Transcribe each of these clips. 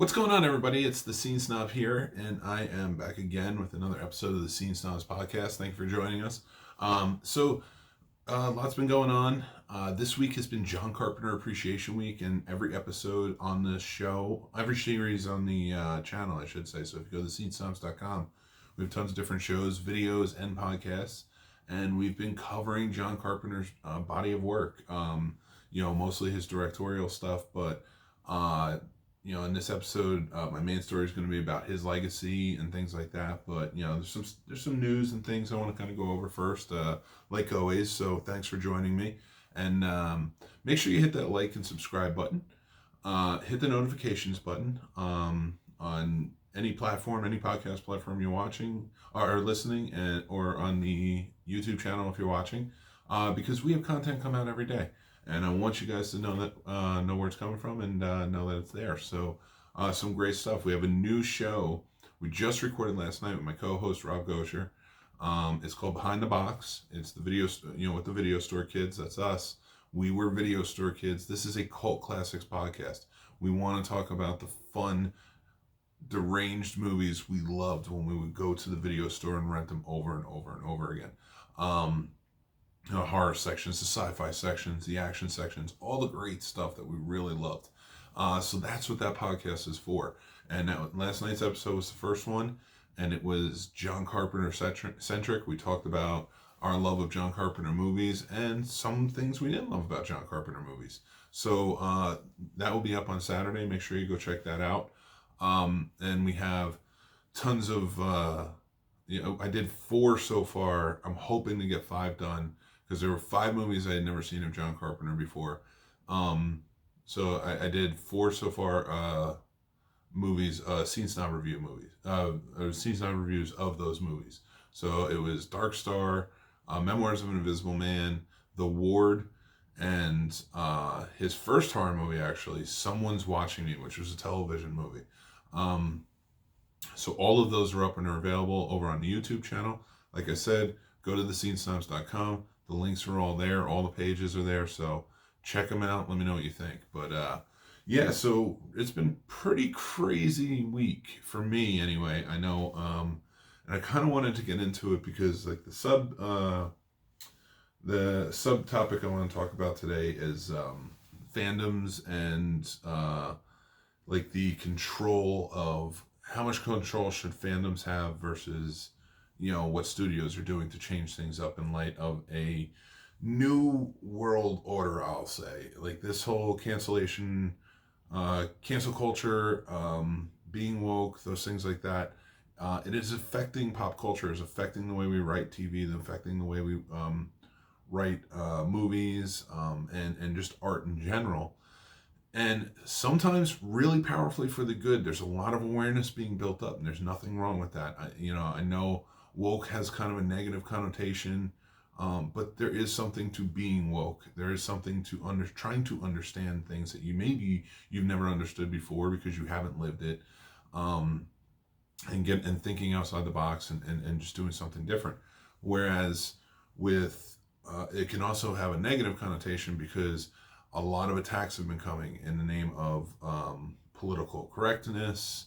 What's going on, everybody? It's the Scene Snob here, and I am back again with another episode of the Scene Snobs podcast. Thank you for joining us. Lots been going on. This week has been John Carpenter Appreciation Week, and every episode on the show, every series on the channel, I should say. So if you go to scenesnobs.com, we have tons of different shows, videos, and podcasts, and we've been covering John Carpenter's body of work. Mostly his directorial stuff, but in this episode, my main story is going to be about his legacy and things like that. But there's some news and things I want to kind of go over first, like always. So thanks for joining me, and make sure you hit that like and subscribe button. Hit the notifications button on any platform, any podcast platform you're watching or listening, or on the YouTube channel if you're watching, because we have content come out every day. And I want you guys to know that know where it's coming from and know that it's there. So some great stuff. We have a new show we just recorded last night with my co-host Rob Gosher. It's called Behind the Box. It's the video, with the Video Store Kids. That's us. We were Video Store Kids. This is a cult classics podcast. We want to talk about the fun, deranged movies we loved when we would go to the video store and rent them over and over and over again. Horror sections, the sci-fi sections, the action sections, all the great stuff that we really loved. So that's what that podcast is for. And last night's episode was the first one, and it was John Carpenter centric. We talked about our love of John Carpenter movies and some things we didn't love about John Carpenter movies. So that will be up on Saturday. Make sure you go check that out. And we have tons of, I did 4 so far. I'm hoping to get 5 done, because there were 5 movies I had never seen of John Carpenter before. So I did 4 so far movies, Scene Snob review movies, or Scene Snob reviews of those movies. So it was Dark Star, Memoirs of an Invisible Man, The Ward, and his first horror movie, actually, Someone's Watching Me, which was a television movie. So all of those are up and are available over on the YouTube channel. Like I said, go to thescenesnobs.com. The links are all there. All the pages are there. So check them out. Let me know what you think. But so it's been pretty crazy week for me anyway. I know, and I kind of wanted to get into it because like the subtopic I want to talk about today is fandoms and like the control of how much control should fandoms have versus what studios are doing to change things up in light of a new world order, I'll say. Like this whole cancel culture, being woke, those things like that. It is affecting pop culture, it's affecting the way we write TV, it's affecting the way we write movies, and just art in general. And sometimes really powerfully for the good. There's a lot of awareness being built up, and there's nothing wrong with that. I know woke has kind of a negative connotation, but there is something to being woke. There is something to trying to understand things that you've never understood before because you haven't lived it, and thinking outside the box and just doing something different. Whereas with it can also have a negative connotation because a lot of attacks have been coming in the name of political correctness,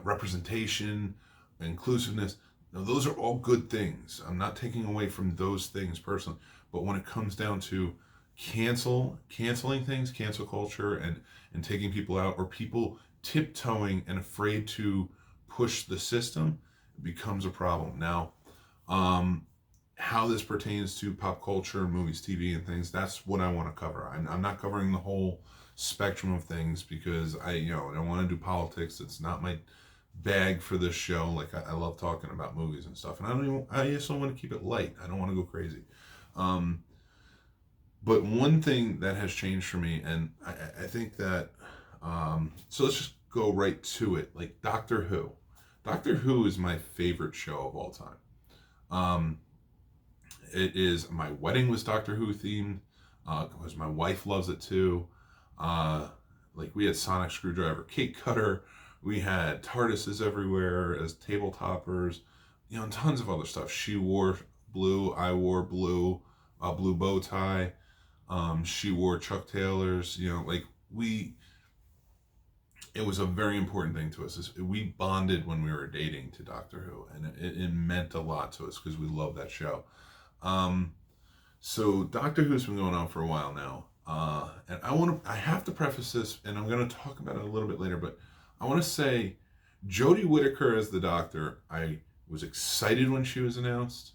representation, inclusiveness. Now, those are all good things. I'm not taking away from those things personally, but when it comes down to canceling things, cancel culture, and taking people out, or people tiptoeing and afraid to push the system, it becomes a problem. Now, how this pertains to pop culture, movies, TV, and things, that's what I want to cover. I'm not covering the whole spectrum of things because I want to do politics. It's not my bag for this show. Like I love talking about movies and stuff, and I just want to keep it light. I don't want to go crazy. But one thing that has changed for me, and I think that, so let's just go right to it. Like Doctor Who. Doctor Who is my favorite show of all time. It is, my wedding was Doctor Who themed, because my wife loves it too. Like we had sonic screwdriver cake cutter, we had TARDISes everywhere as table toppers, and tons of other stuff. She wore blue, I wore blue, blue bow tie. She wore Chuck Taylors. Like we it was a very important thing to us. We bonded when we were dating to Doctor Who, and it meant a lot to us because we love that show. So Doctor Who's been going on for a while now, and I have to preface this, and I'm going to talk about it a little bit later, but I want to say Jodie Whittaker as the Doctor, I was excited when she was announced.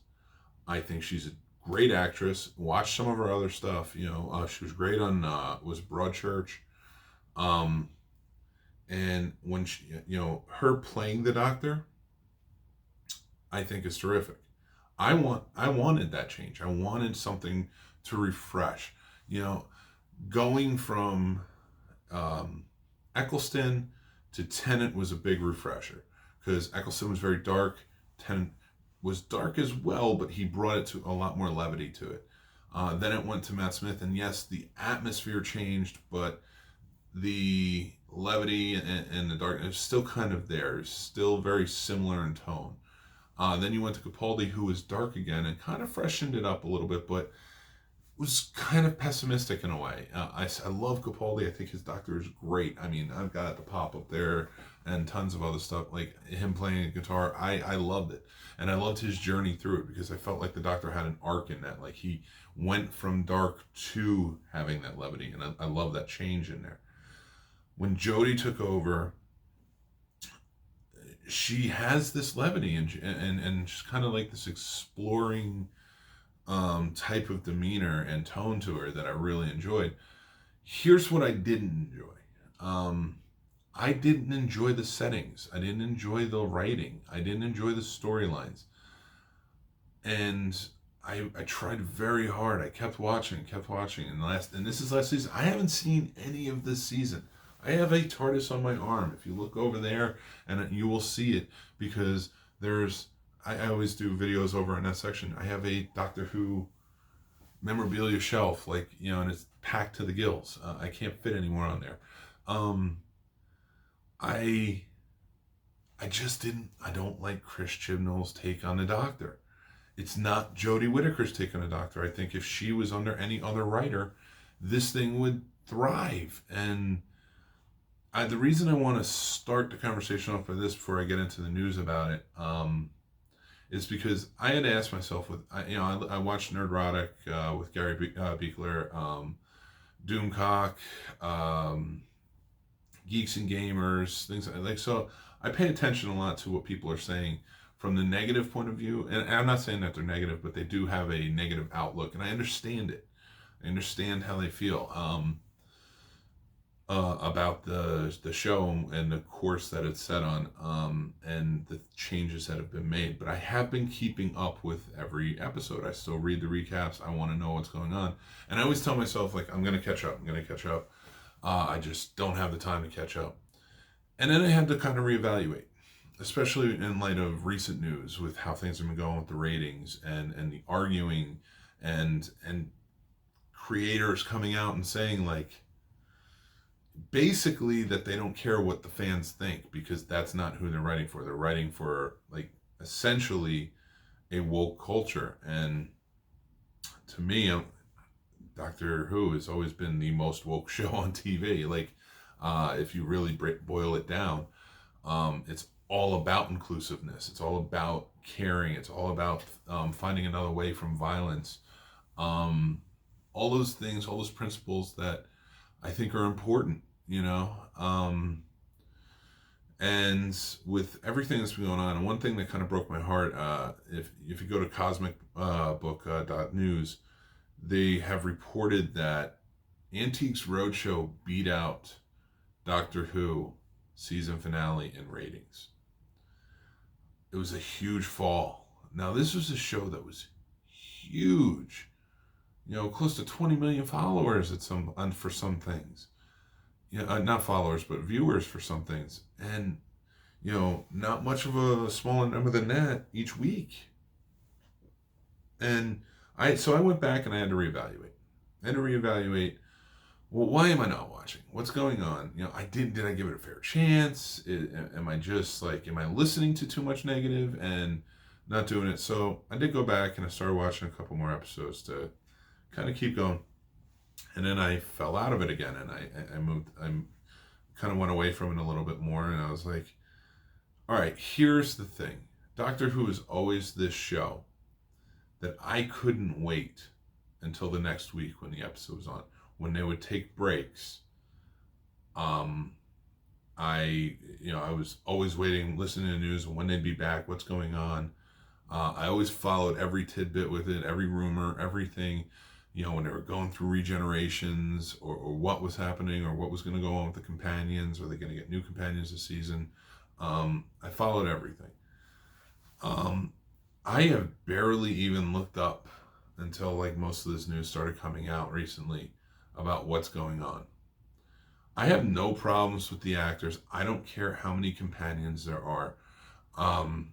I think she's a great actress. Watch some of her other stuff. She was great on was Broadchurch. And when she, her playing the Doctor, I think is terrific. I wanted that change. I wanted something to refresh. Going from Eccleston to Tennant was a big refresher because Eccleston was very dark. Tennant was dark as well, but he brought it to a lot more levity to it. Then it went to Matt Smith, and yes, the atmosphere changed, but the levity and the darkness is still kind of there. It's still very similar in tone. Then you went to Capaldi, who was dark again and kind of freshened it up a little bit, but was kind of pessimistic in a way. I love Capaldi. I think his Doctor is great. I mean, I've got the pop up there and tons of other stuff, like him playing a guitar. I loved it. And I loved his journey through it because I felt like the Doctor had an arc in that. Like he went from dark to having that levity. And I love that change in there. When Jodie took over, she has this levity and just kind of like this exploring type of demeanor and tone to her that I really enjoyed. Here's what I didn't enjoy. I didn't enjoy the settings. I didn't enjoy the writing. I didn't enjoy the storylines. And I tried very hard. I kept watching. And this is last season. I haven't seen any of this season. I have a TARDIS on my arm. If you look over there, and you will see it, because I always do videos over in that section. I have a Doctor Who memorabilia shelf, and it's packed to the gills. I can't fit any more on there. I don't like Chris Chibnall's take on the Doctor. It's not Jodie Whittaker's take on the Doctor. I think if she was under any other writer, this thing would thrive. And the reason I want to start the conversation off with this before I get into the news about it, is because I had to ask myself I watched Nerdrotic with Gary Beekler, Doomcock, Geeks and Gamers, things like so. I pay attention a lot to what people are saying from the negative point of view, and I'm not saying that they're negative, but they do have a negative outlook, and I understand it. I understand how they feel about the show and the course that it's set on, and the changes that have been made. But I have been keeping up with every episode. I still read the recaps. I want to know what's going on, and I always tell myself, I'm going to catch up. I just don't have the time to catch up. And then I had to kind of reevaluate, especially in light of recent news with how things have been going with the ratings and the arguing and creators coming out and saying basically that they don't care what the fans think because that's not who they're writing for. They're writing for essentially a woke culture. And to me, Doctor Who has always been the most woke show on TV. If you really boil it down, it's all about inclusiveness. It's all about caring. It's all about finding another way from violence. All those things, all those principles that I think are important, and with everything that's been going on, and one thing that kind of broke my heart, if you go to cosmicbook.news, they have reported that Antiques Roadshow beat out Doctor Who season finale in ratings. It was a huge fall. Now, this was a show that was huge. Close to 20 million followers for some things. Not followers, but viewers for some things. And, not much of a smaller number than that each week. And I went back and I had to reevaluate. Well, why am I not watching? What's going on? Did I give it a fair chance? Am I just am I listening to too much negative and not doing it? So I did go back and I started watching a couple more episodes to kind of keep going. And then I fell out of it again, and I kind of went away from it a little bit more, and I was like, all right, here's the thing. Doctor Who is always this show that I couldn't wait until the next week when the episode was on. When they would take breaks, I was always waiting, listening to the news, when they'd be back, what's going on. I always followed every tidbit with it, every rumor, everything. When they were going through regenerations, or what was happening, or what was going to go on with the companions, are they going to get new companions this season? I followed everything. I have barely even looked up until like most of this news started coming out recently about what's going on. I have no problems with the actors. I don't care how many companions there are.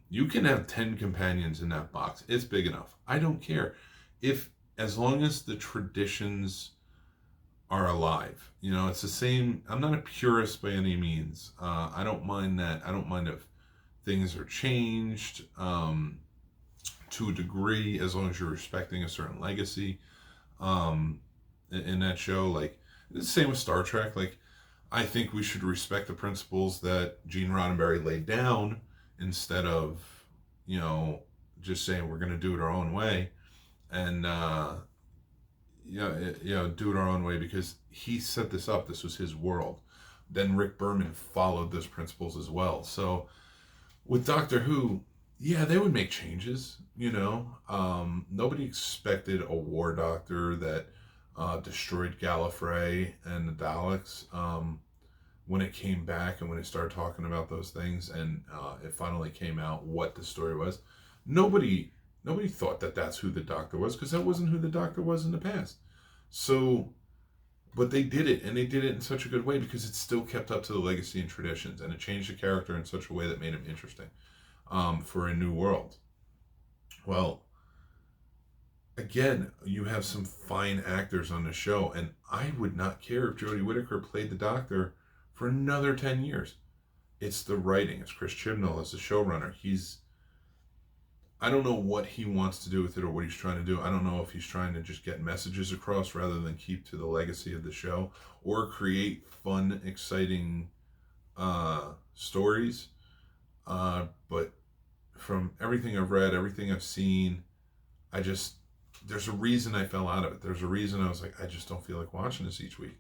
You can have 10 companions in that box. It's big enough. I don't care. As long as the traditions are alive. It's the same. I'm not a purist by any means. I don't mind that. I don't mind if things are changed to a degree, as long as you're respecting a certain legacy in that show. Like, it's the same with Star Trek. Like, I think we should respect the principles that Gene Roddenberry laid down, instead of, just saying we're going to do it our own way, and do it our own way, because he set this up. This was his world. Then Rick Berman followed those principles as well. So with Doctor Who, yeah, they would make changes. Nobody expected a war doctor that destroyed Gallifrey and the Daleks when it came back, and when it started talking about those things, and it finally came out what the story was. Nobody thought that that's who the Doctor was, because that wasn't who the Doctor was in the past. So, but they did it, and they did it in such a good way, because it still kept up to the legacy and traditions, and it changed the character in such a way that made him interesting for a new world. Well, again, you have some fine actors on the show, and I would not care if Jodie Whittaker played the Doctor for another 10 years. It's the writing. It's Chris Chibnall as the showrunner. I don't know what he wants to do with it, or what he's trying to do. I don't know if he's trying to just get messages across rather than keep to the legacy of the show, or create fun, exciting stories. But from everything I've read, everything I've seen, there's a reason I fell out of it. There's a reason I was like, I just don't feel like watching this each week.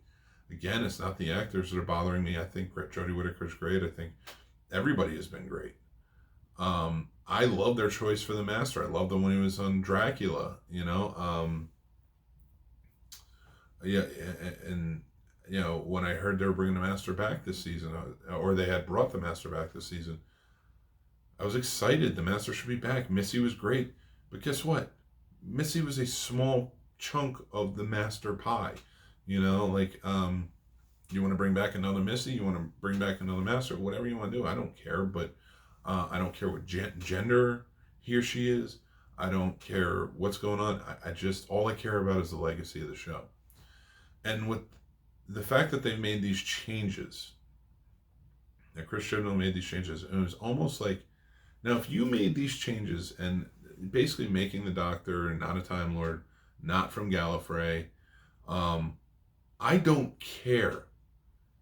Again, it's not the actors that are bothering me. I think Jodie Whittaker's great. I think everybody has been great. I love their choice for the Master. I love them when he was on Dracula, yeah, and when I heard they were bringing the Master back this season, or they had brought the Master back this season, I was excited. The Master should be back. Missy was great, but guess what? Missy was a small chunk of the Master pie. You want to bring back another Missy? You want to bring back another Master? Whatever you want to do, I don't care. But I don't care what gender he or she is. I don't care what's going on. All I care about is the legacy of the show. And with the fact that they made these changes, that Chris Chibnall made these changes, it was almost like, now if you made these changes and basically making the Doctor not a Time Lord, not from Gallifrey, I don't care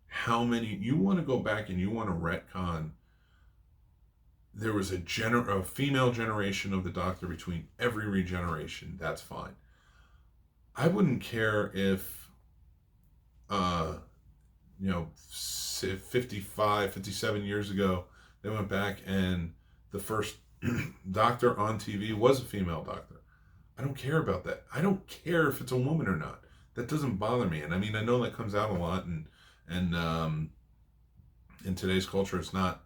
how many, you want to go back and you want to retcon, there was a female generation of the Doctor between every regeneration, that's fine. I wouldn't care if 55, 57 years ago, they went back and the first Doctor on TV was a female Doctor. I don't care about that. I don't care if it's a woman or not. That doesn't bother me. And I mean, I know that comes out a lot, and in today's culture, it's not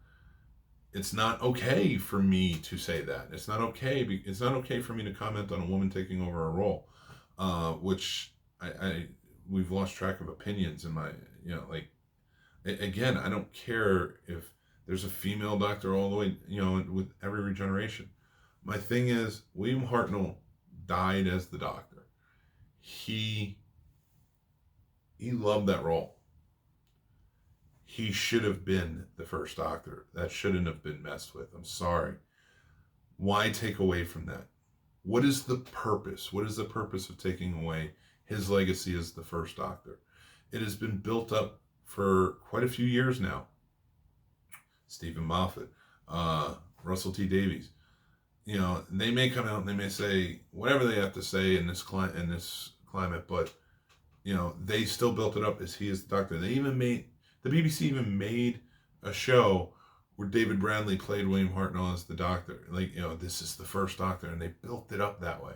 okay for me to say that. It's not okay. It's not okay for me to comment on a woman taking over a role, which we've lost track of opinions in my, again, I don't care if there's a female Doctor all the way, with every regeneration. My thing is, William Hartnell died as the Doctor. He loved that role. He should have been the first Doctor. That shouldn't have been messed with. I'm sorry. Why take away from that? What is the purpose? What is the purpose of taking away his legacy as the first Doctor? It has been built up for quite a few years now. Stephen Moffat, Russell T Davies. You know, they may come out and they may say whatever they have to say in this climate, but you know, they still built it up as he is the Doctor. The BBC even made a show where David Bradley played William Hartnell as the Doctor. Like, you know, this is the first Doctor, and they built it up that way.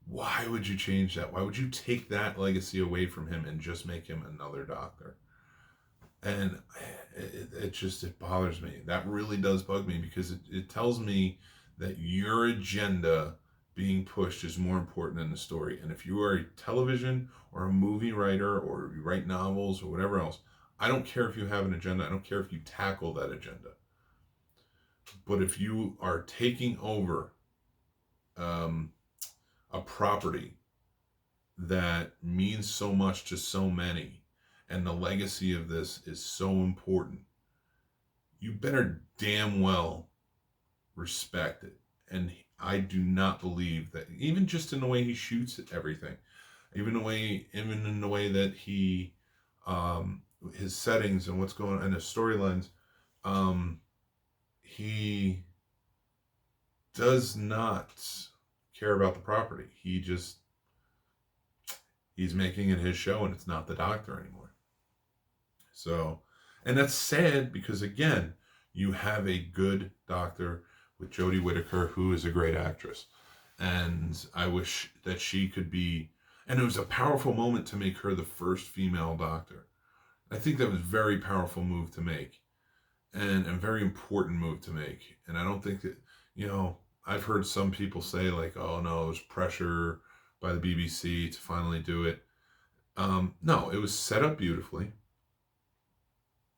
Why would you change that? Why would you take that legacy away from him and just make him another Doctor? And it bothers me. That really does bug me, because it tells me that your agenda being pushed is more important than the story. And if you are a television or a movie writer, or you write novels or whatever else, I don't care if you have an agenda. I don't care if you tackle that agenda. But if you are taking over a property that means so much to so many, and the legacy of this is so important, you better damn well respect it. And I do not believe that, even just in the way he shoots everything, even in the way that he, his settings and what's going on and his storylines, he does not care about the property. He's making it his show, and it's not the Doctor anymore. So, and that's sad, because again, you have a good Doctor with Jodie Whittaker, who is a great actress. And I wish that she could be, and it was a powerful moment to make her the first female Doctor. I think that was a very powerful move to make, and a very important move to make. And I don't think that, you know, I've heard some people say like, oh no, it was pressure by the BBC to finally do it. No, it was set up beautifully.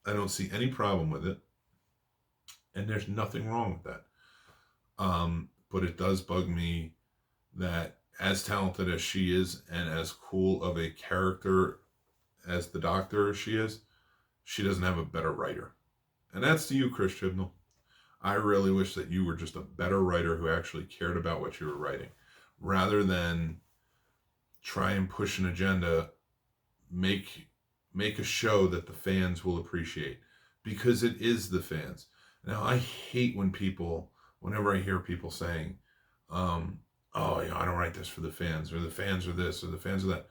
I don't see any problem with it. And there's nothing wrong with that. But it does bug me that, as talented as she is, and as cool of a character as the Doctor she is, she doesn't have a better writer. And that's to you, Chris Chibnall. I really wish that you were just a better writer who actually cared about what you were writing, rather than try and push an agenda, make a show that the fans will appreciate, because it is the fans. Now, I hate whenever I hear people saying, oh, you know, I don't write this for the fans, or the fans are this, or the fans are that.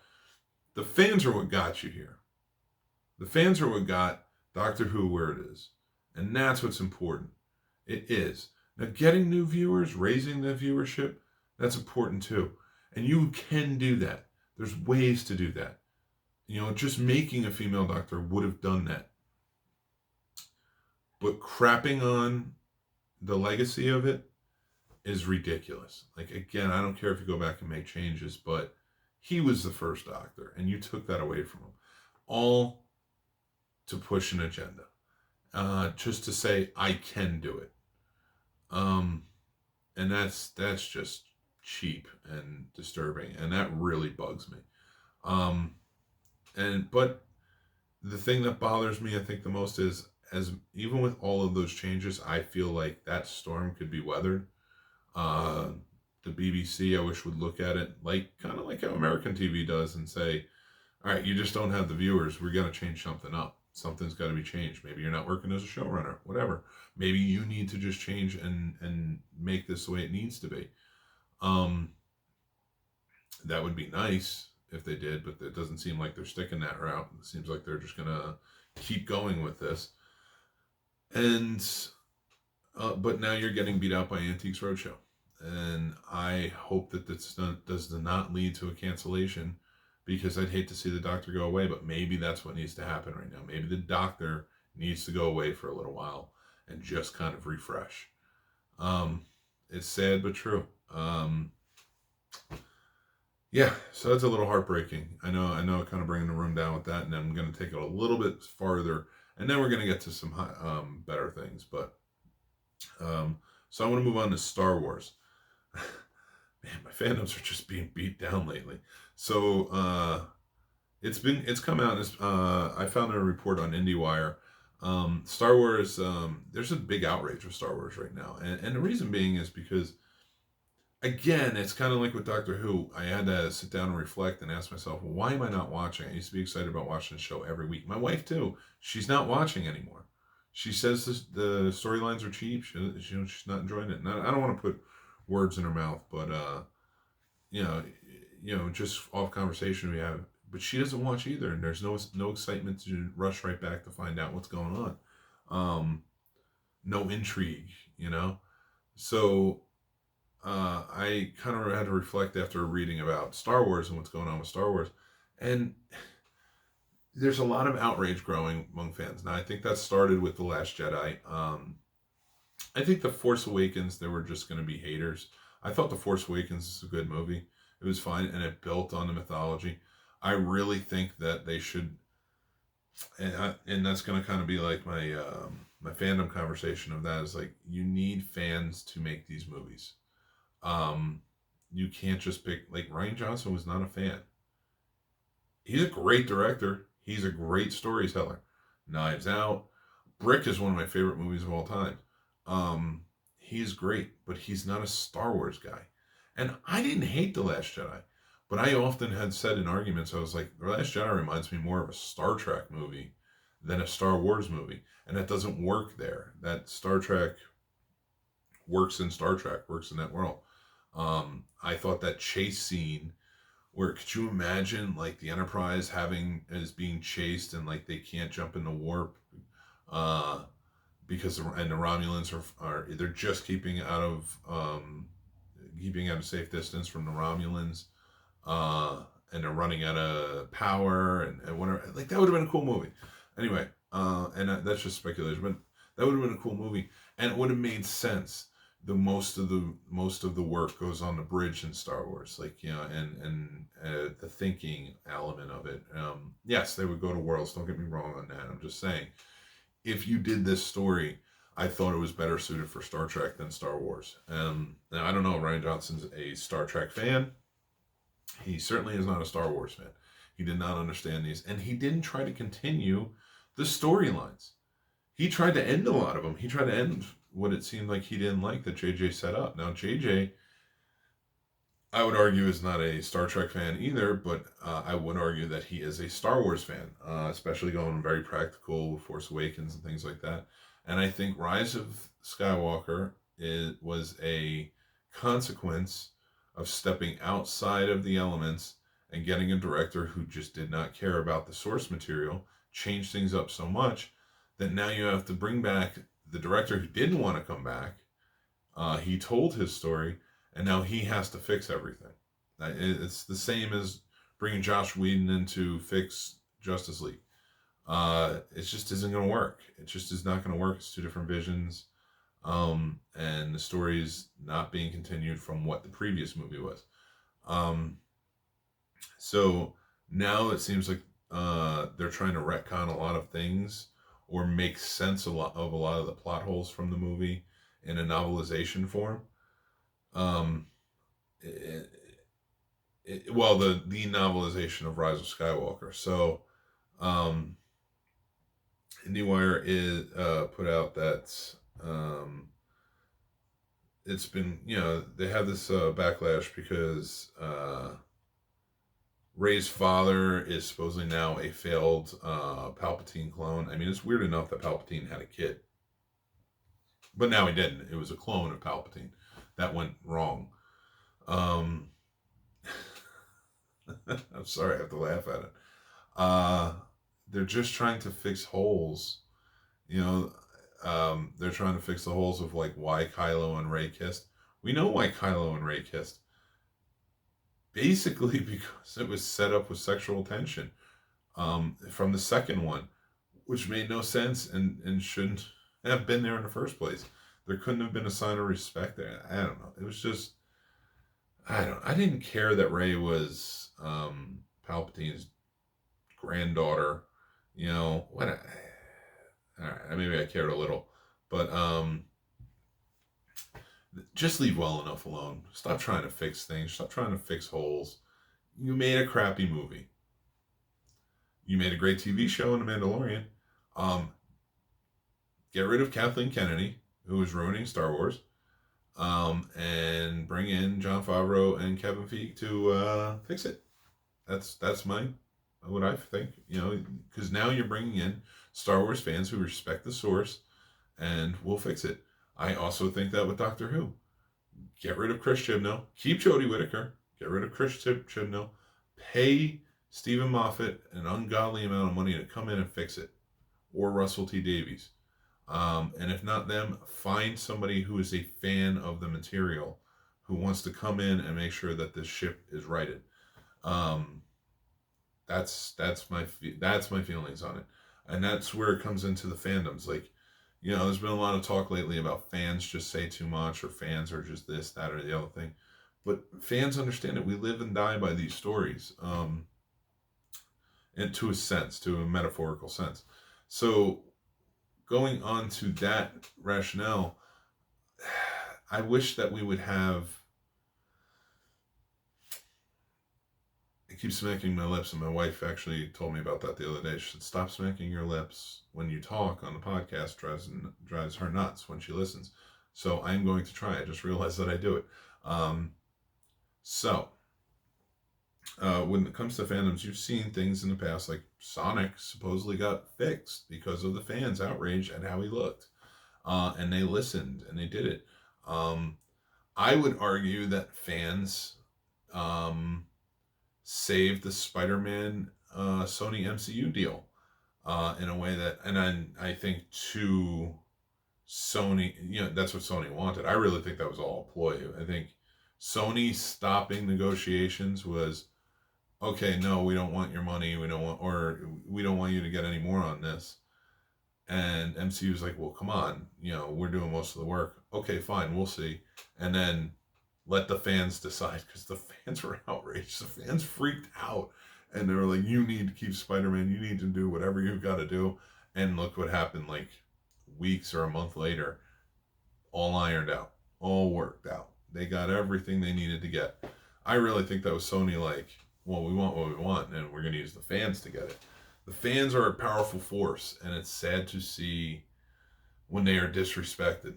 The fans are what got you here. The fans are what got Doctor Who where it is. And that's what's important. It is. Now, getting new viewers, raising the viewership, that's important too. And you can do that. There's ways to do that. You know, just making a female Doctor would have done that. But crapping on the legacy of it is ridiculous. Like, again, I don't care if you go back and make changes, but he was the first Doctor, and you took that away from him. All to push an agenda. Just to say, I can do it. And that's just cheap and disturbing, and that really bugs me. But the thing that bothers me, I think, the most is, as even with all of those changes, I feel like that storm could be weathered. The BBC, I wish, would look at it kind of like how American TV does, and say, all right, you just don't have the viewers. We're going to change something up. Something's got to be changed. Maybe you're not working as a showrunner, whatever. Maybe you need to just change and make this the way it needs to be. That would be nice if they did, but it doesn't seem like they're sticking that route. It seems like they're just going to keep going with this. And but now you're getting beat out by Antiques Roadshow. And I hope that this does not lead to a cancellation, because I'd hate to see the Doctor go away, but maybe that's what needs to happen right now. Maybe the Doctor needs to go away for a little while and just kind of refresh. It's sad but true. Yeah, so that's a little heartbreaking. I know, kind of bringing the room down with that, and then I'm going to take it a little bit farther, and then we're going to get to some better things. But so I want to move on to Star Wars. Man, my fandoms are just being beat down lately. So it's come out. I found a report on IndieWire. Star Wars. There's a big outrage with Star Wars right now, and the reason being is because again, it's kind of like with Doctor Who. I had to sit down and reflect and ask myself, well, why am I not watching? I used to be excited about watching the show every week. My wife too. She's not watching anymore. She says the storylines are cheap. She's not enjoying it. And I don't want to put words in her mouth, but you know, just off conversation we have. But she doesn't watch either, and there's no excitement to rush right back to find out what's going on. No intrigue, So I kind of had to reflect after reading about Star Wars and what's going on with Star Wars, and there's a lot of outrage growing among fans. Now I think that started with The Last Jedi. I think The Force Awakens, there were just going to be haters. I thought The Force Awakens is a good movie. It was fine, and it built on the mythology. I really think that they should, and that's going to kind of be like my fandom conversation of that is like, you need fans to make these movies. You can't just pick, like, Rian Johnson was not a fan. He's a great director. He's a great storyteller. Knives Out. Brick is one of my favorite movies of all time. He's great, but he's not a Star Wars guy. And I didn't hate The Last Jedi, but I often had said in arguments, I was like, The Last Jedi reminds me more of a Star Trek movie than a Star Wars movie. And that doesn't work there. That Star Trek works in Star Trek, works in that world. I thought that chase scene where, could you imagine like the Enterprise is being chased and like they can't jump in the warp because the Romulans are they're just keeping out of safe distance from the Romulans, and they're running out of power and whatever. Like, that would have been a cool movie. Anyway, and that's just speculation, but that would have been a cool movie, and it would have made sense. The most of the work goes on the bridge in Star Wars, like, and the thinking element of it. Yes, they would go to worlds. Don't get me wrong on that. I'm just saying, if you did this story, I thought it was better suited for Star Trek than Star Wars. Now I don't know. Rian Johnson's a Star Trek fan. He certainly is not a Star Wars fan. He did not understand these, and he didn't try to continue the storylines. He tried to end a lot of them. He tried to end what it seemed like he didn't like that JJ set up. Now, JJ, I would argue, is not a Star Trek fan either, but I would argue that he is a Star Wars fan, especially going very practical with Force Awakens and things like that. And I think Rise of Skywalker was a consequence of stepping outside of the elements and getting a director who just did not care about the source material, change things up so much that now you have to bring back the director who didn't want to come back. He told his story, and now he has to fix everything. It's the same as bringing Josh Whedon in to fix Justice League. It just isn't going to work. It just is not going to work. It's two different visions, and the story is not being continued from what the previous movie was. So now it seems like they're trying to retcon a lot of things, or make sense of a lot of the plot holes from the movie in a novelization form. The novelization of Rise of Skywalker. So, IndieWire is put out that it's been, they have this backlash because Rey's father is supposedly now a failed Palpatine clone. I mean, it's weird enough that Palpatine had a kid, but now he didn't. It was a clone of Palpatine. That went wrong. I'm sorry, I have to laugh at it. They're just trying to fix holes. They're trying to fix the holes of, like, why Kylo and Rey kissed. We know why Kylo and Rey kissed. Basically because it was set up with sexual tension from the second one, which made no sense and shouldn't have been there in the first place. There couldn't have been a sign of respect there. I don't know. It was just, I didn't care that Rey was Palpatine's granddaughter. All right, maybe I cared a little, but just leave well enough alone. Stop trying to fix things. Stop trying to fix holes. You made a crappy movie. You made a great TV show in The Mandalorian. Get rid of Kathleen Kennedy, who was ruining Star Wars. and bring in Jon Favreau and Kevin Feige to fix it. That's what I think. Because now you're bringing in Star Wars fans who respect the source, and we'll fix it. I also think that with Doctor Who, get rid of Chris Chibnall, keep Jodie Whittaker, get rid of Chris Chibnall, pay Stephen Moffat an ungodly amount of money to come in and fix it, or Russell T Davies. And if not them, find somebody who is a fan of the material, who wants to come in and make sure that this ship is righted. That's my feelings on it, and that's where it comes into the fandoms. Like, there's been a lot of talk lately about fans just say too much, or fans are just this, that, or the other thing. But fans understand it. We live and die by these stories, and to a metaphorical sense. So, going on to that rationale, I wish that we would have. I keep smacking my lips, and my wife actually told me about that the other day. She said, "Stop smacking your lips when you talk on the podcast. Drives her nuts when she listens." So I'm going to try. I just realized that I do it. When it comes to fandoms, you've seen things in the past, like Sonic supposedly got fixed because of the fans' outrage at how he looked. And they listened, and they did it. I would argue that fans saved the Spider-Man Sony MCU deal in a way that, and I think to Sony, that's what Sony wanted. I really think that was all a ploy. I think Sony stopping negotiations was, okay, no, we don't want your money, we don't want you to get any more on this. And MCU was like, well, come on, we're doing most of the work. Okay, fine, we'll see. And then let the fans decide, because the fans were outraged. The fans freaked out, and they were like, you need to keep Spider-Man, you need to do whatever you've got to do. And look what happened, like weeks or a month later, all ironed out, all worked out. They got everything they needed to get. I really think that was Sony like, well, we want what we want, and we're going to use the fans to get it. The fans are a powerful force, and it's sad to see when they are disrespected.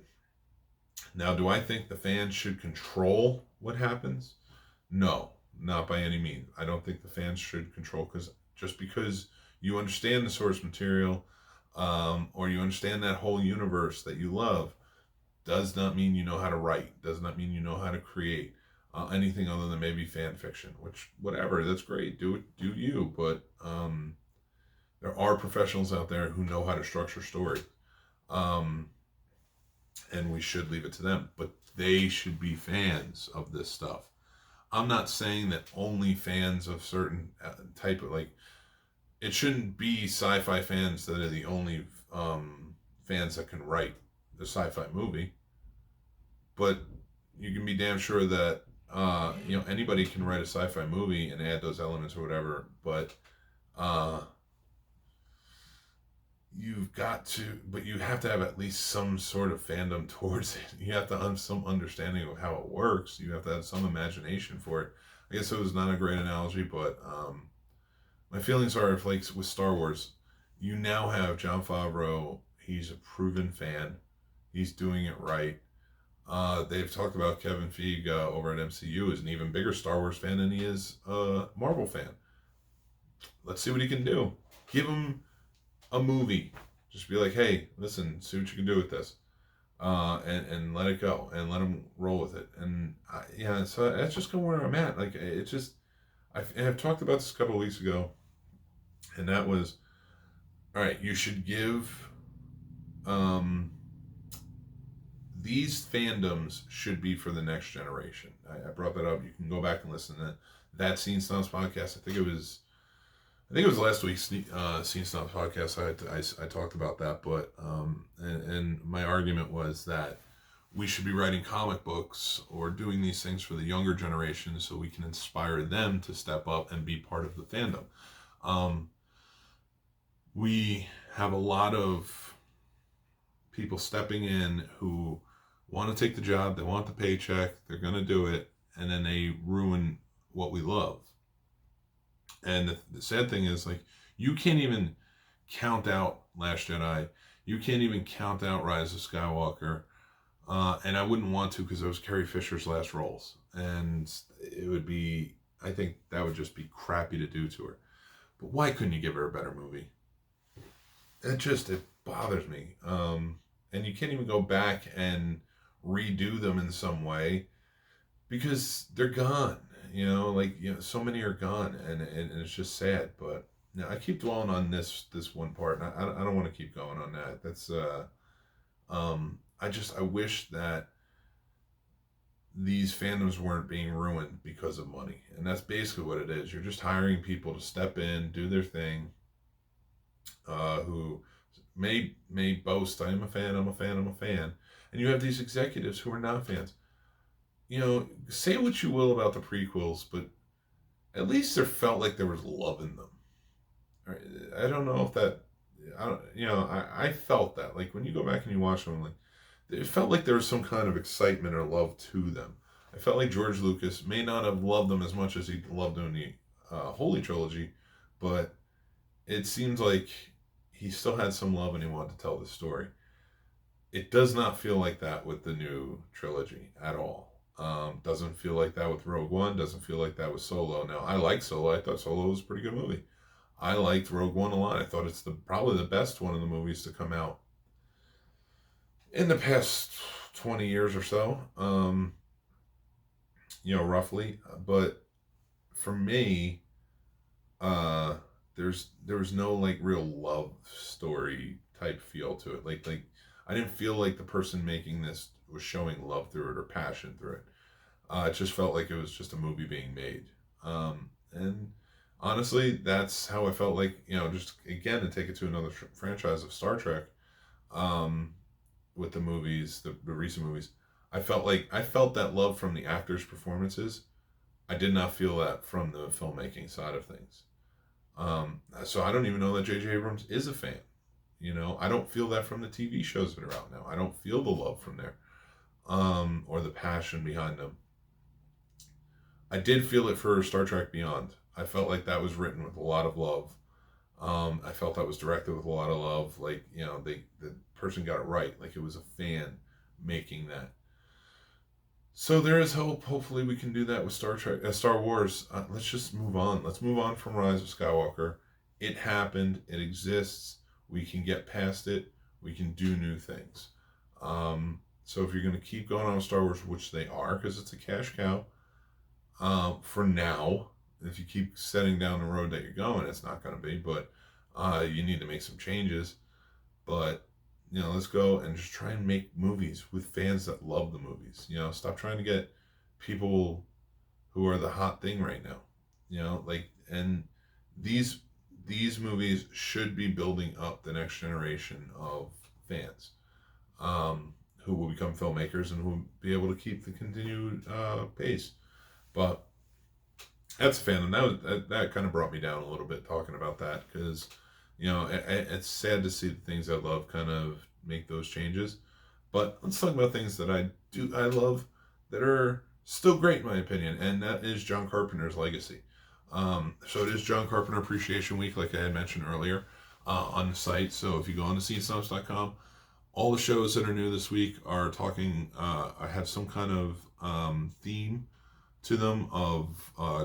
Now, do I think the fans should control what happens? No, not by any means. I don't think the fans should control, because you understand the source material, or you understand that whole universe that you love, does not mean you know how to write, does not mean you know how to create anything other than maybe fan fiction, which, whatever, that's great, do you, but there are professionals out there who know how to structure story, and we should leave it to them, but they should be fans of this stuff. I'm not saying that only fans of certain type of, like, it shouldn't be sci-fi fans that are the only fans that can write the sci-fi movie, but you can be damn sure that anybody can write a sci-fi movie and add those elements or whatever, but you have to have at least some sort of fandom towards it. You have to have some understanding of how it works. You have to have some imagination for it. I guess it was not a great analogy, but my feelings are, if, like with Star Wars, you now have Jon Favreau. He's a proven fan. He's doing it right. They've talked about Kevin Feige over at MCU is an even bigger Star Wars fan than he is a Marvel fan. Let's see what he can do. Give him a movie. Just be like, hey, listen, see what you can do with this. And let it go. And let him roll with it. And so that's just kind of where I'm at. Like, it's just, I've talked about this a couple of weeks ago. And that was, all right, you should give, these fandoms should be for the next generation. I brought that up. You can go back and listen to that Scene Snobs podcast. I think it was last week's Scene Snobs podcast. I talked about that, but and my argument was that we should be writing comic books or doing these things for the younger generation so we can inspire them to step up and be part of the fandom. We have a lot of people stepping in who want to take the job, they want the paycheck, they're going to do it, and then they ruin what we love. And the sad thing is, like, you can't even count out Last Jedi, you can't even count out Rise of Skywalker, And I wouldn't want to because it was Carrie Fisher's last roles, and it would be. I think that would just be crappy to do to her. But why couldn't you give her a better movie? It bothers me. And you can't even go back and redo them in some way because they're gone. So many are gone, and it's just sad. But I keep dwelling on this one part, and I don't want to keep going on that. That's I wish that these fandoms weren't being ruined because of money, and that's basically what it is. You're just hiring people to step in, do their thing, who may boast, I'm a fan, I'm a fan, I'm a fan. And you have these executives who are not fans. Say what you will about the prequels, but at least there felt like there was love in them. I don't know if that, I felt that. Like when you go back and you watch them, like it felt like there was some kind of excitement or love to them. I felt like George Lucas may not have loved them as much as he loved doing the Holy Trilogy, but it seems like he still had some love and he wanted to tell the story. It does not feel like that with the new trilogy at all. Doesn't feel like that with Rogue One. Doesn't feel like that with Solo. Now, I like Solo. I thought Solo was a pretty good movie. I liked Rogue One a lot. I thought it's probably the best one of the movies to come out in the past 20 years or so. Roughly. But for me, there was no like real love story type feel to it. Like I didn't feel like the person making this was showing love through it or passion through it. It just felt like it was just a movie being made. And honestly, that's how I felt like, just again, to take it to another franchise of Star Trek, with the movies, the recent movies, I felt that love from the actors' performances. I did not feel that from the filmmaking side of things. So I don't even know that J.J. Abrams is a fan. I don't feel that from the TV shows that are out now. I don't feel the love from there, or the passion behind them. I did feel it for Star Trek Beyond. I felt like that was written with a lot of love. I felt that was directed with a lot of love. Like, the person got it right. Like it was a fan making that. So there is hope. Hopefully we can do that with Star Wars. Let's just move on. Let's move on from Rise of Skywalker. It happened. It exists. We can get past it. We can do new things. So if you're going to keep going on with Star Wars, which they are, because it's a cash cow, for now, if you keep setting down the road that you're going, it's not going to be, but you need to make some changes. But let's go and just try and make movies with fans that love the movies. Stop trying to get people who are the hot thing right now. And these movies should be building up the next generation of fans, who will become filmmakers and who will be able to keep the continued pace. But that's a fandom. That kind of brought me down a little bit talking about that, because it's sad to see the things I love kind of make those changes. But let's talk about things that I love that are still great in my opinion, and that is John Carpenter's legacy. So it is John Carpenter Appreciation Week, like I had mentioned earlier, on the site. So if you go on to Snobs.com, all the shows that are new this week are talking. I have some kind of theme to them of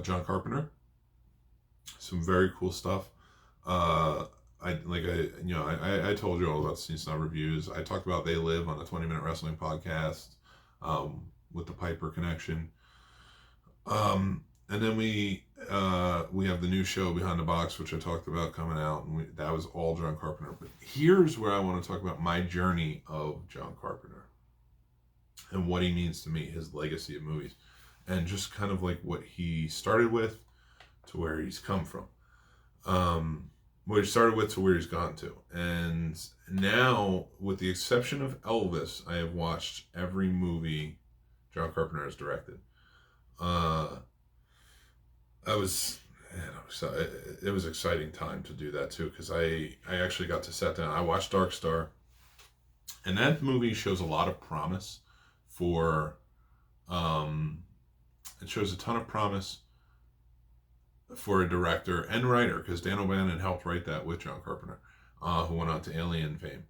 John Carpenter. Some very cool stuff. I told you all about Snob reviews. I talked about They Live on the 20-Minute Wrestling podcast, with the Piper connection. And then we have the new show Behind the Box, which I talked about coming out, and that was all John Carpenter. But here's where I want to talk about my journey of John Carpenter and what he means to me, his legacy of movies, and just kind of like what he started with to where he's come from. What he started with to where he's gone to. And now, with the exception of Elvis, I have watched every movie John Carpenter has directed. It was an exciting time to do that too, because I actually got to sit down. I watched Dark Star, and that movie shows a lot of promise for, it shows a ton of promise for a director and writer, because Dan O'Bannon helped write that with John Carpenter, who went on to Alien fame.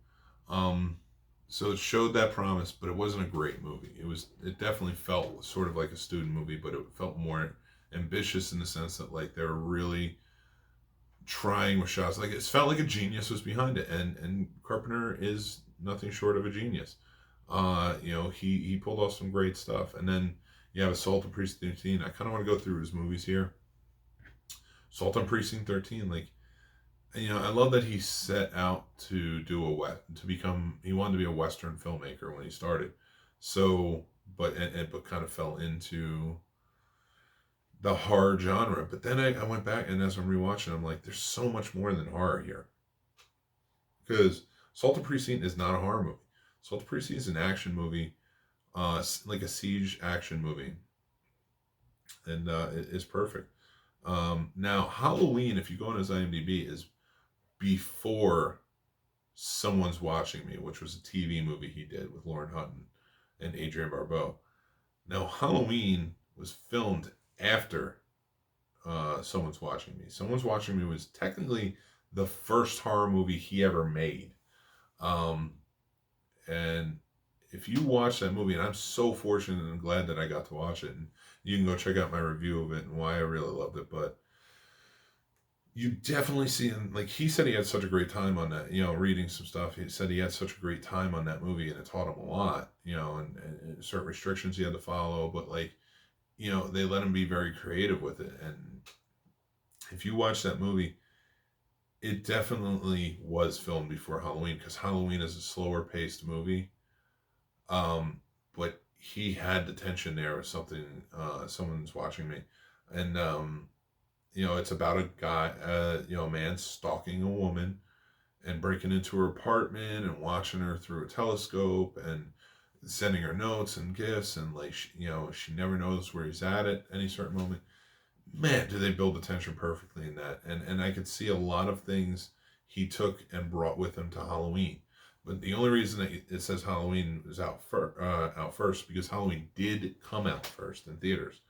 So it showed that promise, but it wasn't a great movie. It definitely felt sort of like a student movie, but it felt more ambitious in the sense that like they were really trying with shots. Like it felt like a genius was behind it, and Carpenter is nothing short of a genius. He pulled off some great stuff, and then you have Assault on Precinct 13. I kind of want to go through his movies here. Assault on Precinct 13, like, I love that he set out to do he wanted to be a Western filmmaker when he started. So, but kind of fell into the horror genre. But then I went back, and as I'm rewatching, I'm like, there's so much more than horror here. Because Assault on Precinct is not a horror movie. Assault on Precinct is an action movie, like a siege action movie. And it's perfect. Now, Halloween, if you go on his IMDb, is before Someone's Watching Me, which was a TV movie he did with Lauren Hutton and Adrienne Barbeau. Now, Halloween was filmed after Someone's Watching Me. Someone's Watching Me was technically the first horror movie he ever made. And if you watch that movie, and I'm so fortunate and glad that I got to watch it, and you can go check out my review of it and why I really loved it, but you definitely see him, like he said he had such a great time on that, reading some stuff. He said he had such a great time on that movie and it taught him a lot, and certain restrictions he had to follow, but like, they let him be very creative with it. And if you watch that movie, it definitely was filmed before Halloween, because Halloween is a slower paced movie. But he had the tension there of something, Someone's Watching Me. And, it's about a guy, a man stalking a woman and breaking into her apartment and watching her through a telescope and sending her notes and gifts. And like, she never knows where he's at any certain moment. Man, do they build the tension perfectly in that. And I could see a lot of things he took and brought with him to Halloween. But the only reason that it says Halloween was out first, because Halloween did come out first in theaters.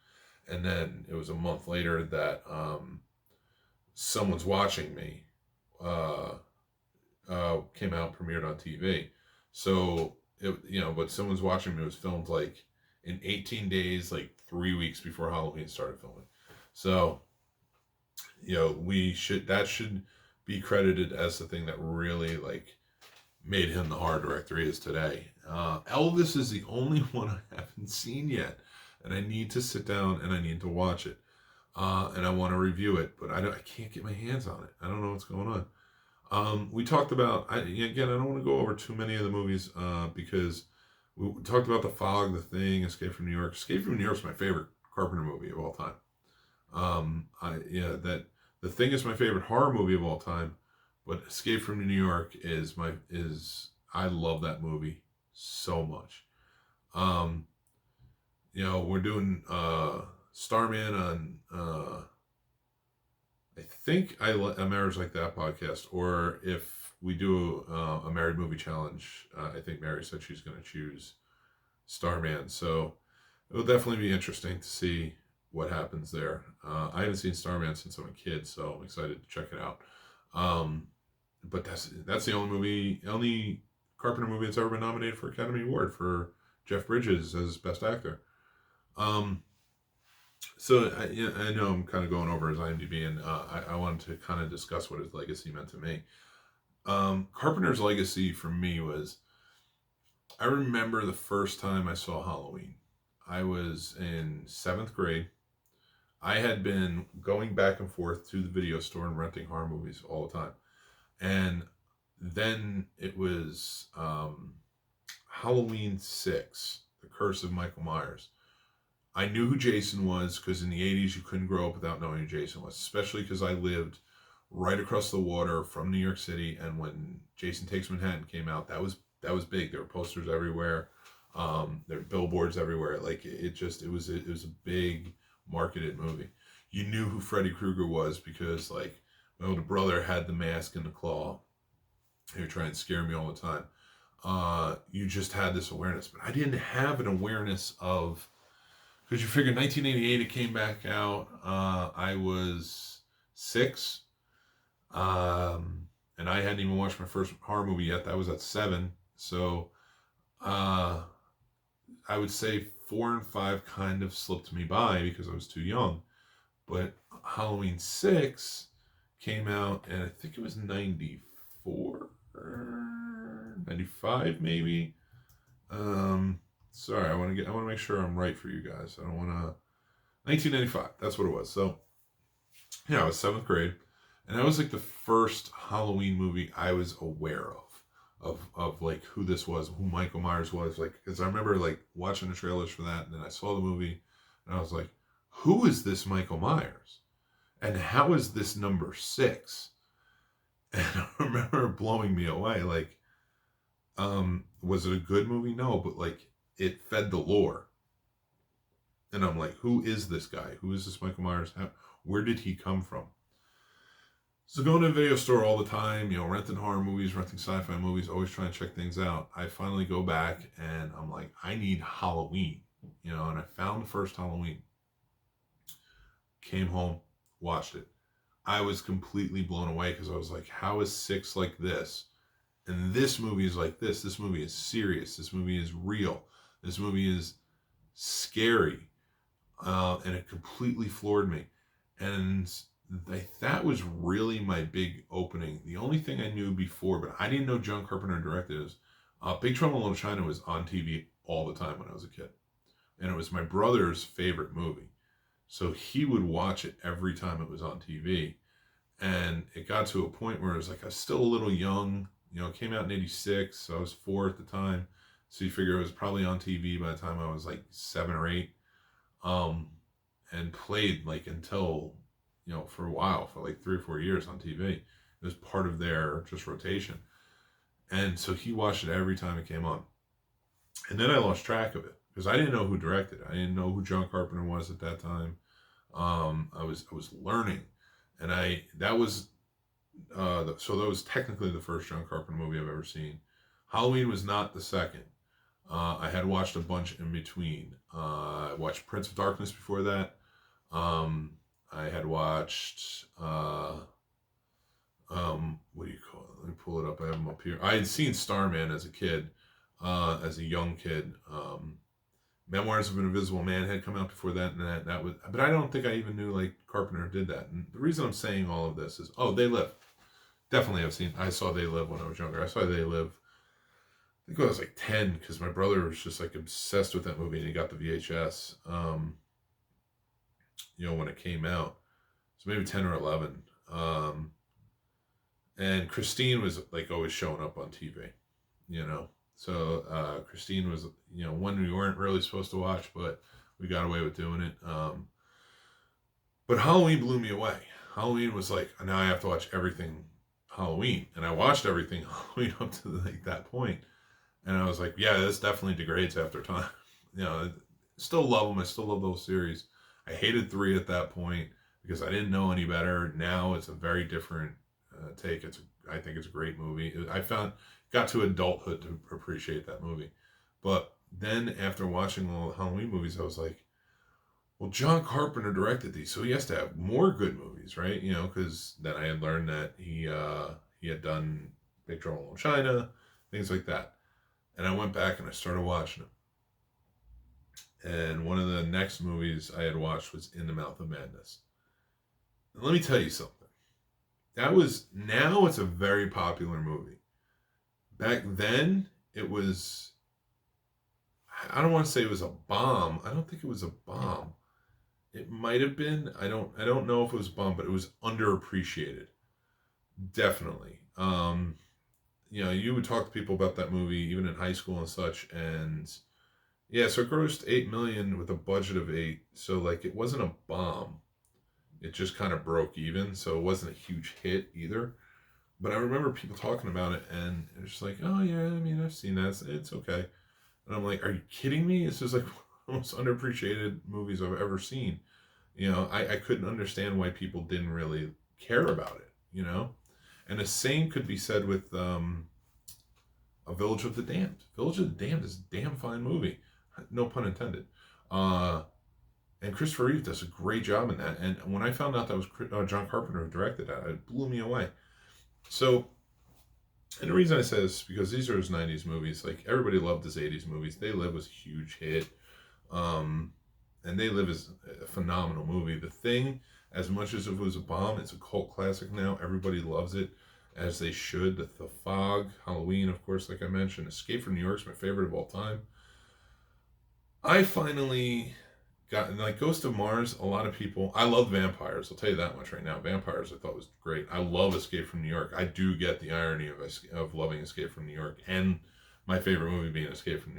And then it was a month later that Someone's Watching Me came out, premiered on TV. So, but Someone's Watching Me was filmed like in 18 days, like 3 weeks before Halloween started filming. So, that should be credited as the thing that really like made him the horror director he is today. Elvis is the only one I haven't seen yet, and I need to sit down and I need to watch it, and I want to review it, but I can't get my hands on it. I don't know what's going on. We talked about, again, I don't want to go over too many of the movies, because we talked about The Fog, The Thing, Escape from New York. Escape from New York is my favorite Carpenter movie of all time. The Thing is my favorite horror movie of all time, but Escape from New York I love that movie so much. We're doing Starman on I think a Marriage Like That podcast, or if we do a Married Movie Challenge, I think Mary said she's going to choose Starman, so it'll definitely be interesting to see what happens there. I haven't seen Starman since I'm a kid, so I'm excited to check it out. But that's the only Carpenter movie that's ever been nominated for Academy Award, for Jeff Bridges as Best Actor. So I know I'm kind of going over his IMDb, and I wanted to kind of discuss what his legacy meant to me. Carpenter's legacy for me was, I remember the first time I saw Halloween. I was in 7th grade. I had been going back and forth to the video store and renting horror movies all the time. And then it was Halloween 6, The Curse of Michael Myers. I knew who Jason was, because in the 80s you couldn't grow up without knowing who Jason was, especially because I lived right across the water from New York City, and when Jason Takes Manhattan came out, that was big. There were posters everywhere. There were billboards everywhere. Like it was a big marketed movie. You knew who Freddy Krueger was because like my older brother had the mask and the claw. He would try and scare me all the time. You just had this awareness, but I didn't have an awareness of, because you figure 1988 it came back out. I was 6, and I hadn't even watched my first horror movie yet. That was at 7. So I would say 4 and 5 kind of slipped me by because I was too young. But Halloween 6 came out, and I think it was 94, 95 maybe. Sorry, I want to make sure I'm right for you guys. I don't want to. 1995. That's what it was. So yeah, I was seventh grade, and that was like the first Halloween movie I was aware of like who this was, who Michael Myers was. Like, because I remember like watching the trailers for that, and then I saw the movie, and I was like, who is this Michael Myers, and how is this number 6? And I remember it blowing me away. Like, was it a good movie? No, but like it fed the lore. And I'm like, who is this guy? Who is this Michael Myers? Where did he come from? So going to a video store all the time, renting horror movies, renting sci-fi movies, always trying to check things out. I finally go back and I'm like, I need Halloween, and I found the first Halloween. Came home, watched it. I was completely blown away because I was like, how is 6 like this? And this movie is like this. This movie is serious. This movie is real. This movie is scary. And it completely floored me. And that was really my big opening. The only thing I knew before, but I didn't know John Carpenter directed, is Big Trouble in Little China was on TV all the time when I was a kid. And it was my brother's favorite movie. So he would watch it every time it was on TV. And it got to a point where it was like I was still a little young. It came out in 86, so I was 4 at the time. So you figure it was probably on TV by the time I was like 7 or 8. And played like until, for a while, for like 3 or 4 years on TV. It was part of their just rotation. And so he watched it every time it came on. And then I lost track of it because I didn't know who directed it. I didn't know who John Carpenter was at that time. I was learning, and that was technically the first John Carpenter movie I've ever seen. Halloween was not the second. I had watched a bunch in between. I watched Prince of Darkness before that. I had watched what do you call it? Let me pull it up. I have them up here. I had seen Starman as a kid, as a young kid. Memoirs of an Invisible Man had come out before that, and that was. But I don't think I even knew like Carpenter did that. And the reason I'm saying all of this is, They Live. Definitely, I saw They Live when I was younger. I saw They Live. I think I was like 10 because my brother was just like obsessed with that movie, and he got the VHS. When it came out, so maybe 10 or 11. And Christine was like always showing up on TV, So Christine was, one we weren't really supposed to watch, but we got away with doing it. But Halloween blew me away. Halloween was like, now I have to watch everything Halloween. And I watched everything Halloween up to like that point. And I was like, yeah, this definitely degrades after time. Still love them. I still love those series. I hated 3 at that point because I didn't know any better. Now it's a very different take. I think it's a great movie. Got to adulthood to appreciate that movie. But then after watching all the Halloween movies, I was like, well, John Carpenter directed these, so he has to have more good movies, right? Because then I had learned that he had done Big Trouble in Little China, things like that. And I went back and I started watching them. And one of the next movies I had watched was In the Mouth of Madness. And let me tell you something. Now it's a very popular movie. Back then, it was, I don't want to say it was a bomb. I don't think it was a bomb. It might have been. I don't know if it was a bomb, but it was underappreciated. Definitely. You would talk to people about that movie, even in high school and such, and yeah, so it grossed $8 million with a budget of $8 million. So like, it wasn't a bomb. It just kind of broke even, so it wasn't a huge hit either. But I remember people talking about it, and it's just like, oh yeah, I mean, I've seen that. It's okay. And I'm like, are you kidding me? This is like one of the most underappreciated movies I've ever seen. I couldn't understand why people didn't really care about it, And the same could be said with A Village of the Damned. Village of the Damned is a damn fine movie. No pun intended. And Christopher Reeve does a great job in that. And when I found out that was John Carpenter who directed that, it blew me away. So And the reason I say this is because these are his 90s movies. Like, everybody loved his 80s movies. They Live was a huge hit. And They Live is a phenomenal movie. The Thing, as much as it was a bomb, it's a cult classic now. Everybody loves it, as they should. The Fog, Halloween, of course, like I mentioned. Escape from New York is my favorite of all time. I finally got, like, Ghost of Mars, a lot of people, I love vampires, I'll tell you that much right now. Vampires I thought was great. I love Escape from New York. I do get the irony of loving Escape from New York, and my favorite movie being Escape from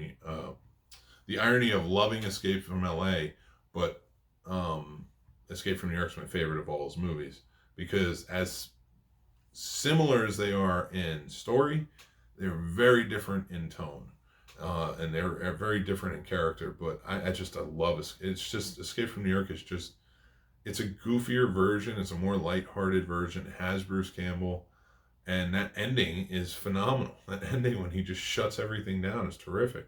the irony of loving Escape from LA, but Escape from New York is my favorite of all his movies, because as similar as they are in story, they're very different in tone. And they're very different in character, but I love it. It's just, Escape from New York is just, it's a goofier version. It's a more lighthearted version. It has Bruce Campbell, and that ending is phenomenal. That ending when he just shuts everything down is terrific.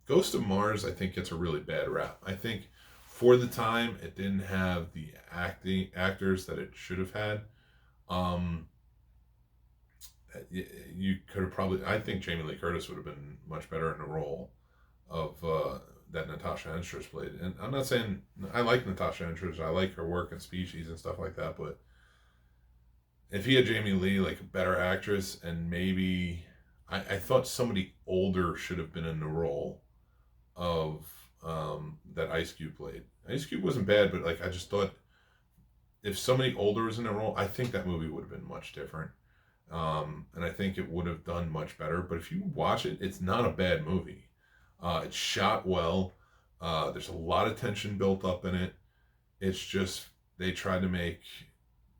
Ghost of Mars, I think, gets a really bad rap. I think for the time, it didn't have the actors that it should have had. You could have probably, I think Jamie Lee Curtis would have been much better in the role of that Natasha Henstridge played. And I'm not saying, I like Natasha Henstridge, I like her work in Species and stuff like that, but if he had Jamie Lee, like a better actress, and maybe, I thought somebody older should have been in the role of that Ice Cube played. Ice Cube wasn't bad, but like, I just thought if somebody older was in the role, I think that movie would have been much different. And I think it would have done much better. But if you watch it, it's not a bad movie. It's shot well. There's a lot of tension built up in it. It's just, they tried to make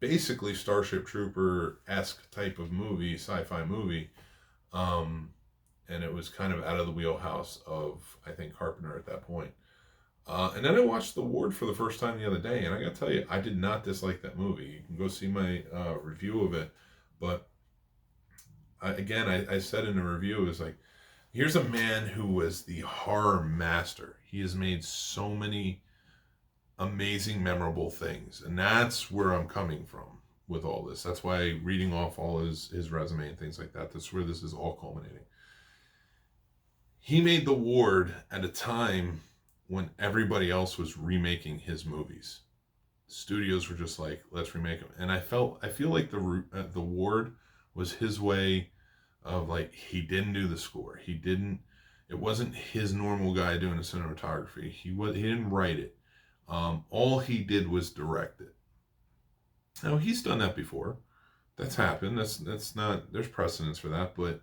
basically Starship Trooper-esque type of movie, sci-fi movie. And it was kind of out of the wheelhouse of, I think, Carpenter at that point. And then I watched The Ward for the first time the other day, and I gotta tell you, I did not dislike that movie. You can go see my review of it. But I said in the review, it was like, here's a man who was the horror master. He has made so many amazing, memorable things. And that's where I'm coming from with all this. That's why reading off all his resume and things like that, that's where this is all culminating. He made The Ward at a time when everybody else was remaking his movies. Studios were just like, let's remake them. And I feel like the Ward was his way of, like, he didn't do the score. It wasn't his normal guy doing the cinematography. He didn't write it. All he did was direct it. Now, he's done that before. That's happened. That's not, there's precedence for that, but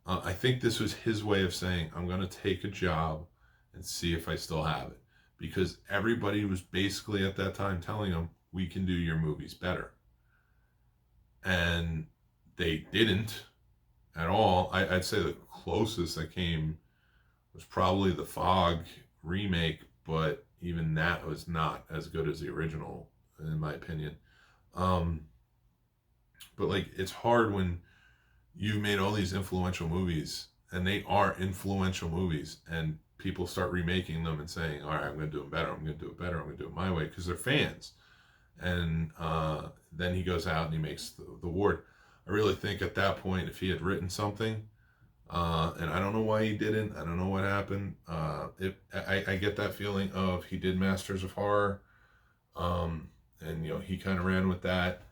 I think this was his way of saying, I'm going to take a job and see if I still have it. Because everybody was basically at that time telling him, we can do your movies better. And they didn't at all. I'd say the closest that came was probably the Fog remake, but even that was not as good as the original, in my opinion. But like, it's hard when you've made all these influential movies, and they are influential movies, and people start remaking them and saying, all right, I'm going to do them better, I'm going to do it better, I'm going to do it my way, because they're fans. And then he goes out and he makes the Ward. I really think at that point, if he had written something, and I don't know why he didn't, I don't know what happened, I get that feeling of he did Masters of Horror, and he kind of ran with that,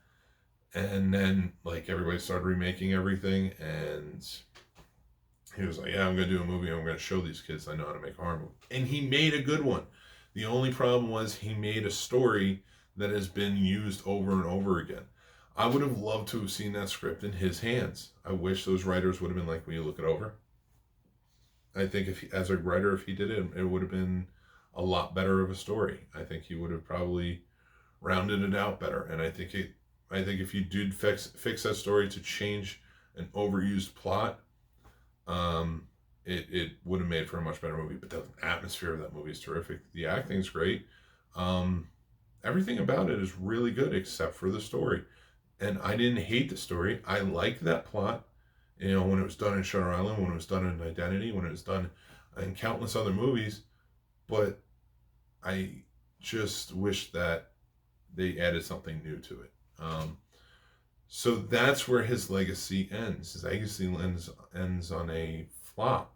and then like everybody started remaking everything, and he was like, yeah, I'm going to do a movie, I'm going to show these kids I know how to make a horror movie. And he made a good one. The only problem was he made a story that has been used over and over again. I would have loved to have seen that script in his hands. I wish those writers would have been like, will you look it over? I think as a writer, if he did it, it would have been a lot better of a story. I think he would have probably rounded it out better. And I think if you did fix that story to change an overused plot, it would have made for a much better movie. But the atmosphere of that movie is terrific. The acting is great. Everything about it is really good except for the story. And I didn't hate the story. I liked that plot. When it was done in Shutter Island, when it was done in Identity, when it was done in countless other movies. But I just wish that they added something new to it. So that's where his legacy ends. His legacy ends on a flop.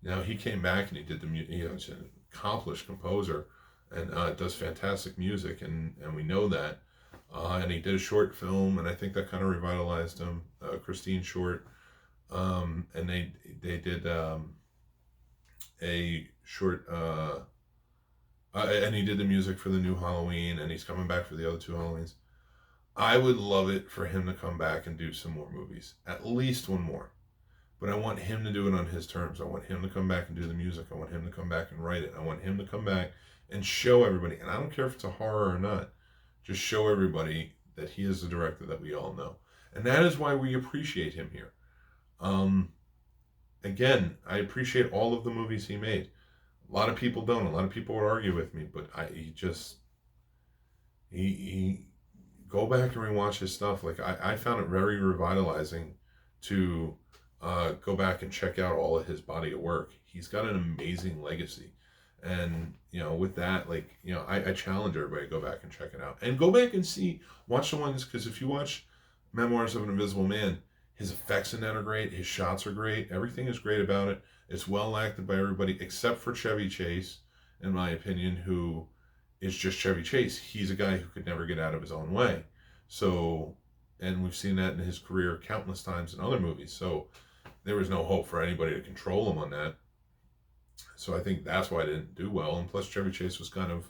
Now he came back and he did he's an accomplished composer and does fantastic music, and we know that. And he did a short film, and I think that kind of revitalized him. Christine short, and they did a short, and he did the music for the new Halloween, and he's coming back for the other two Halloweens. I would love it for him to come back and do some more movies, at least one more. But I want him to do it on his terms. I want him to come back and do the music. I want him to come back and write it. I want him to come back and show everybody. And I don't care if it's a horror or not. Just show everybody that he is the director that we all know. And that is why we appreciate him here. Again, I appreciate all of the movies he made. A lot of people don't. A lot of people would argue with me, but he go back and rewatch his stuff. Like I found it very revitalizing to go back and check out all of his body of work. He's got an amazing legacy. And, with that, I challenge everybody to go back and check it out. And go back and watch the ones, because if you watch Memoirs of an Invisible Man, his effects in that are great. His shots are great. Everything is great about it. It's well acted by everybody except for Chevy Chase, in my opinion, who is just Chevy Chase. He's a guy who could never get out of his own way. So, and we've seen that in his career countless times in other movies. So, there was no hope for anybody to control him on that. So I think that's why I didn't do well. And plus, Chevy Chase was kind of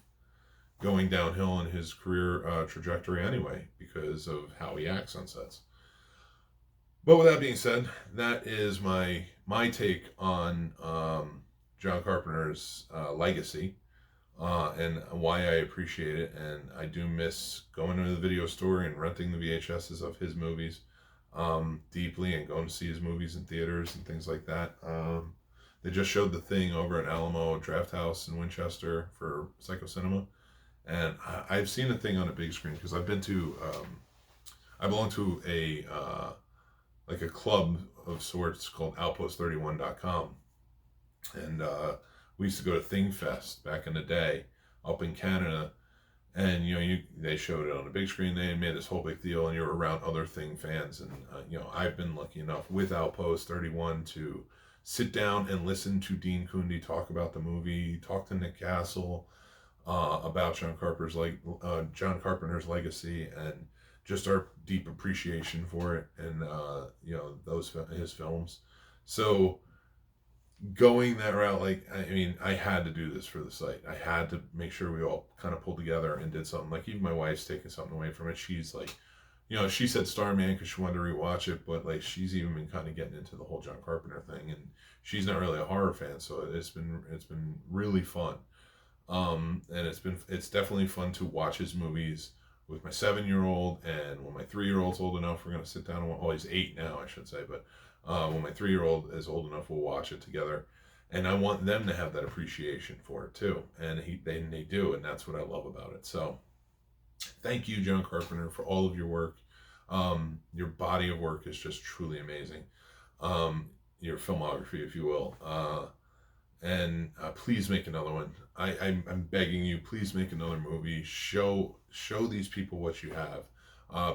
going downhill in his career trajectory anyway because of how he acts on sets. But with that being said, that is my take on John Carpenter's legacy and why I appreciate it. And I do miss going to the video store and renting the VHSs of his movies deeply, and going to see his movies in theaters and things like that. They just showed The Thing over at Alamo Draft House in Winchester for Psycho Cinema, and I've seen The Thing on a big screen because I've been to I belong to a club of sorts called Outpost31.com, and we used to go to Thing Fest back in the day up in Canada. And they showed it on a big screen. They made this whole big deal, and you're around other Thing fans. And I've been lucky enough with Outpost 31 to sit down and listen to Dean Cundey talk about the movie, talk to Nick Castle about John Carpenter's legacy, and just our deep appreciation for it, and his films. So, going that route, I had to do this for the site. I had to make sure we all kind of pulled together and did something. Like, even my wife's taking something away from it. She's like, she said Starman because she wanted to rewatch it, but she's even been kind of getting into the whole John Carpenter thing, and she's not really a horror fan, so it's been really fun. And it's definitely fun to watch his movies with my 7-year-old, and when my 3-year-old's old enough, we're gonna sit down and he's 8 now, I should say, but. When my 3-year-old is old enough, we'll watch it together, and I want them to have that appreciation for it too, and they do, and that's what I love about it. So, thank you, John Carpenter, for all of your work. Your body of work is just truly amazing. Your filmography, if you will, and please make another one. I'm begging you, please make another movie. Show these people what you have,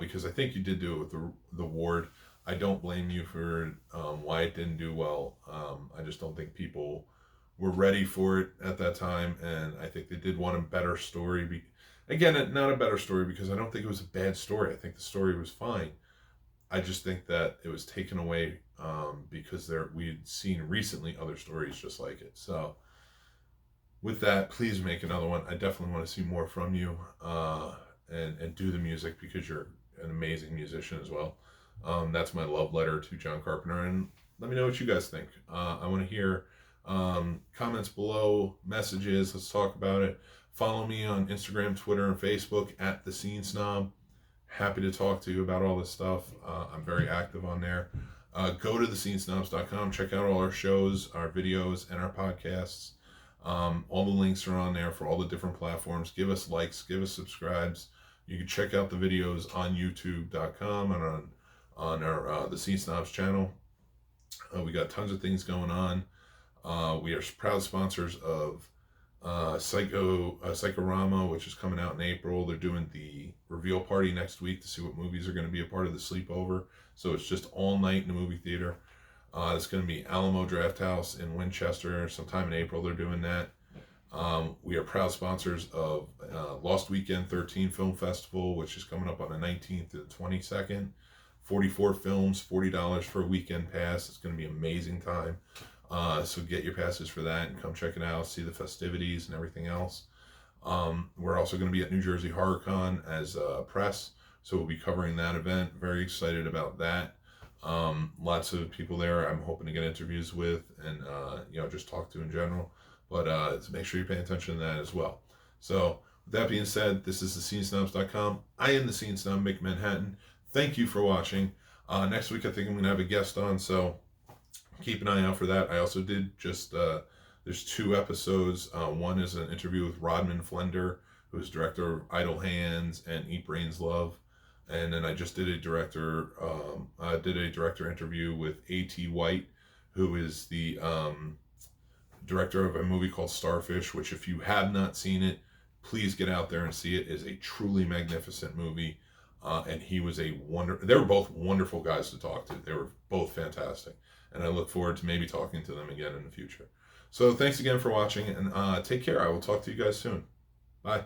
because I think you did do it with the Ward. I don't blame you for why it didn't do well. I just don't think people were ready for it at that time, and I think they did want a better story. Again, not a better story because I don't think it was a bad story. I think the story was fine. I just think that it was taken away because we'd seen recently other stories just like it. So with that, please make another one. I definitely want to see more from you, and do the music because you're an amazing musician as well. That's my love letter to John Carpenter, and let me know what you guys think. I want to hear comments below, messages. Let's talk about it. Follow me on Instagram, Twitter, and Facebook at The Scene Snob. Happy to talk to you about all this stuff. I'm very active on there. Go to thescenesnobs.com. Check out all our shows, our videos, and our podcasts. All the links are on there for all the different platforms. Give us likes, give us subscribes. You can check out the videos on youtube.com and on our The Scene Snobs channel. We got tons of things going on. We are proud sponsors of Psychorama, which is coming out in April. They're doing the reveal party next week to see what movies are going to be a part of the sleepover. So it's just all night in the movie theater. It's going to be Alamo Drafthouse in Winchester. Sometime in April, they're doing that. We are proud sponsors of Lost Weekend 13 Film Festival, which is coming up on the 19th to the 22nd. 44 films, $40 for a weekend pass. It's going to be an amazing time. So get your passes for that and come check it out, see the festivities and everything else. We're also going to be at New Jersey HorrorCon as press, so we'll be covering that event. Very excited about that. Lots of people there I'm hoping to get interviews with and just talk to in general. But make sure you're paying attention to that as well. So with that being said, this is thescenesnobs.com. I am the Scene Snob, Mick Manhattan. Thank you for watching. Next week I think I'm going to have a guest on, so keep an eye out for that. I also did just, there's 2 episodes. One is an interview with Rodman Flender, who's director of Idle Hands and Eat Brains Love. And then I just did a director interview with A.T. White, who is the director of a movie called Starfish, which if you have not seen it, please get out there and see it. It is a truly magnificent movie. And he was they were both wonderful guys to talk to. They were both fantastic. And I look forward to maybe talking to them again in the future. So thanks again for watching, and take care. I will talk to you guys soon. Bye.